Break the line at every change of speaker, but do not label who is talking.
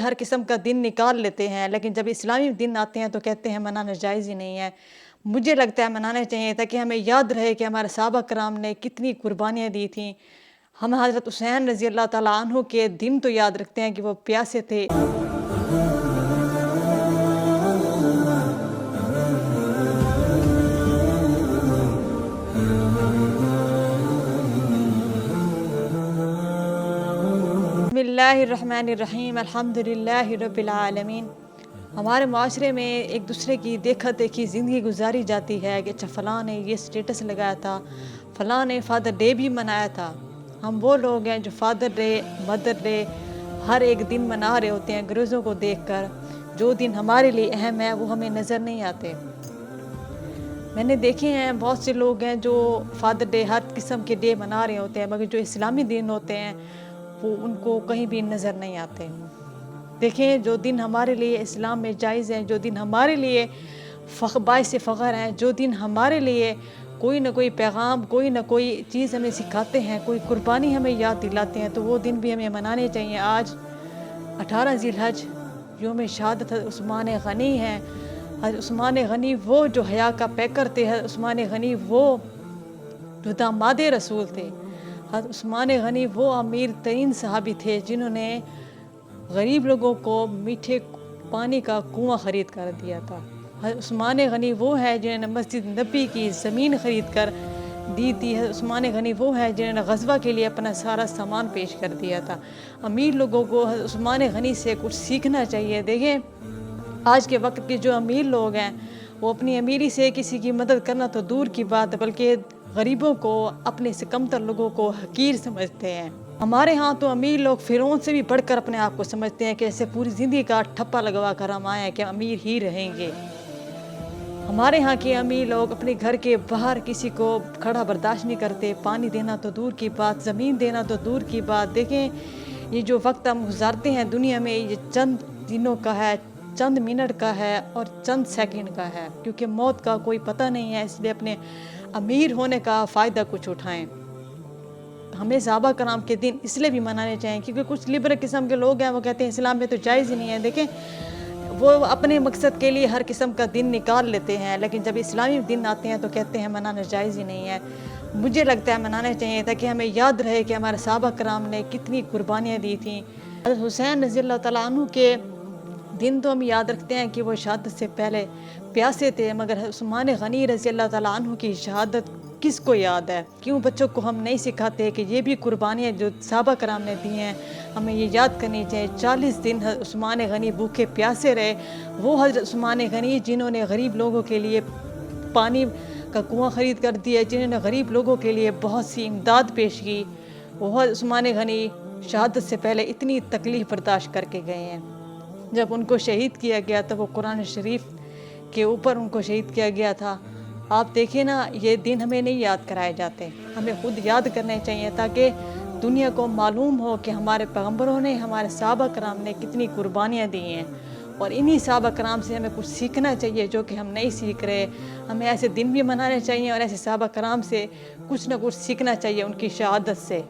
ہر قسم کا دن نکال لیتے ہیں، لیکن جب اسلامی دن آتے ہیں تو کہتے ہیں منانا جائز ہی نہیں ہے۔ مجھے لگتا ہے منانے چاہیے تاکہ ہمیں یاد رہے کہ ہمارے صحابہ کرام نے کتنی قربانیاں دی تھیں۔ ہم حضرت حسین رضی اللہ تعالیٰ عنہ کے دن تو یاد رکھتے ہیں کہ وہ پیاسے تھے۔ بسم اللہ الرحمن الرحیم، الحمدللہ رب العالمین۔ ہمارے معاشرے میں ایک دوسرے کی دیکھا دیکھی زندگی گزاری جاتی ہے کہ اچھا فلاں نے یہ سٹیٹس لگایا تھا، فلاں نے فادر ڈے بھی منایا تھا۔ ہم وہ لوگ ہیں جو فادر ڈے، مدر ڈے ہر ایک دن منا رہے ہوتے ہیں انگریزوں کو دیکھ کر۔ جو دن ہمارے لیے اہم ہے وہ ہمیں نظر نہیں آتے۔ میں نے دیکھے ہیں بہت سے لوگ ہیں جو فادر ڈے ہر قسم کے ڈے منا رہے ہوتے ہیں، مگر جو اسلامی دن ہوتے ہیں وہ ان کو کہیں بھی نظر نہیں آتے۔ دیکھیں، جو دن ہمارے لیے اسلام میں جائز ہیں، جو دن ہمارے لیے باعث فخر ہیں، جو دن ہمارے لیے کوئی نہ کوئی پیغام، کوئی نہ کوئی چیز ہمیں سکھاتے ہیں، کوئی قربانی ہمیں یاد دلاتے ہیں، تو وہ دن بھی ہمیں منانے چاہیے۔ آج 18 ذی الحج یوم شہادت حضرت عثمان غنی ہیں۔ حضرت عثمان غنی وہ جو حیا کا پیکر تھے، حضرت عثمان غنی وہ جو داماد رسول تھے، حضرت عثمان غنی وہ امیر ترین صحابی تھے جنہوں نے غریب لوگوں کو میٹھے پانی کا کنواں خرید کر دیا تھا۔ حضرت عثمان غنی وہ ہے جنہوں نے مسجد نبی کی زمین خرید کر دی تھی۔ حضرت عثمان غنی وہ ہے جنہوں نے غزوہ کے لیے اپنا سارا سامان پیش کر دیا تھا۔ امیر لوگوں کو حضرت عثمان غنی سے کچھ سیکھنا چاہیے۔ دیکھیں، آج کے وقت کے جو امیر لوگ ہیں وہ اپنی امیری سے کسی کی مدد کرنا تو دور کی بات ہے، بلکہ غریبوں کو، اپنے سے کمتر لوگوں کو حقیر سمجھتے ہیں۔ ہمارے ہاں تو امیر لوگ فرعون سے بھی بڑھ کر اپنے آپ کو سمجھتے ہیں کہ ایسے پوری زندگی کا ٹھپا لگوا کر ہم آئے ہیں کہ امیر ہی رہیں گے۔ ہمارے ہاں کے امیر لوگ اپنے گھر کے باہر کسی کو کھڑا برداشت نہیں کرتے، پانی دینا تو دور کی بات، زمین دینا تو دور کی بات۔ دیکھیں، یہ جو وقت ہم گزارتے ہیں دنیا میں، یہ چند دنوں کا ہے، چند منٹ کا ہے اور چند سیکنڈ کا ہے، کیونکہ موت کا کوئی پتہ نہیں ہے، اس لیے اپنے امیر ہونے کا فائدہ کچھ اٹھائیں۔ ہمیں صحابہ کرام کے دن اس لیے بھی منانے چاہیے کیونکہ کچھ لبرل قسم کے لوگ ہیں وہ کہتے ہیں اسلام میں تو جائز ہی نہیں ہے۔ دیکھیں، وہ اپنے مقصد کے لیے ہر قسم کا دن نکال لیتے ہیں، لیکن جب اسلامی دن آتے ہیں تو کہتے ہیں منانا جائز ہی نہیں ہے۔ مجھے لگتا ہے منانے چاہیے تاکہ ہمیں یاد رہے کہ ہمارے صحابہ کرام نے کتنی قربانیاں دی تھیں۔ حضرت حسین رضی اللہ تعالیٰ عنہ کے دن تو ہم یاد رکھتے ہیں کہ وہ شہادت سے پہلے پیاسے تھے، مگر عثمان غنی رضی اللہ تعالیٰ عنہ کی شہادت کس کو یاد ہے؟ کیوں بچوں کو ہم نہیں سکھاتے کہ یہ بھی قربانیاں جو صحابہ کرام نے دی ہیں ہمیں یہ یاد کرنی چاہیے۔ 40 دن حضرت عثمان غنی بھوکے پیاسے رہے، وہ حضرت عثمان غنی جنہوں نے غریب لوگوں کے لیے پانی کا کنواں خرید کر دیا، جنہوں نے غریب لوگوں کے لیے بہت سی امداد پیش کی، وہ حضرت عثمان غنی شہادت سے پہلے اتنی تکلیف برداشت کر کے گئے ہیں۔ جب ان کو شہید کیا گیا تھا، وہ قرآن شریف کے اوپر ان کو شہید کیا گیا تھا۔ آپ دیکھیں نا، یہ دن ہمیں نہیں یاد کرائے جاتے، ہمیں خود یاد کرنے چاہیے تاکہ دنیا کو معلوم ہو کہ ہمارے پیغمبروں نے، ہمارے صحابہ کرام نے کتنی قربانیاں دی ہیں، اور انہی صحابہ کرام سے ہمیں کچھ سیکھنا چاہیے جو کہ ہم نہیں سیکھ رہے۔ ہمیں ایسے دن بھی منانے چاہیے اور ایسے صحابہ کرام سے کچھ نہ کچھ سیکھنا چاہیے ان کی شہادت سے۔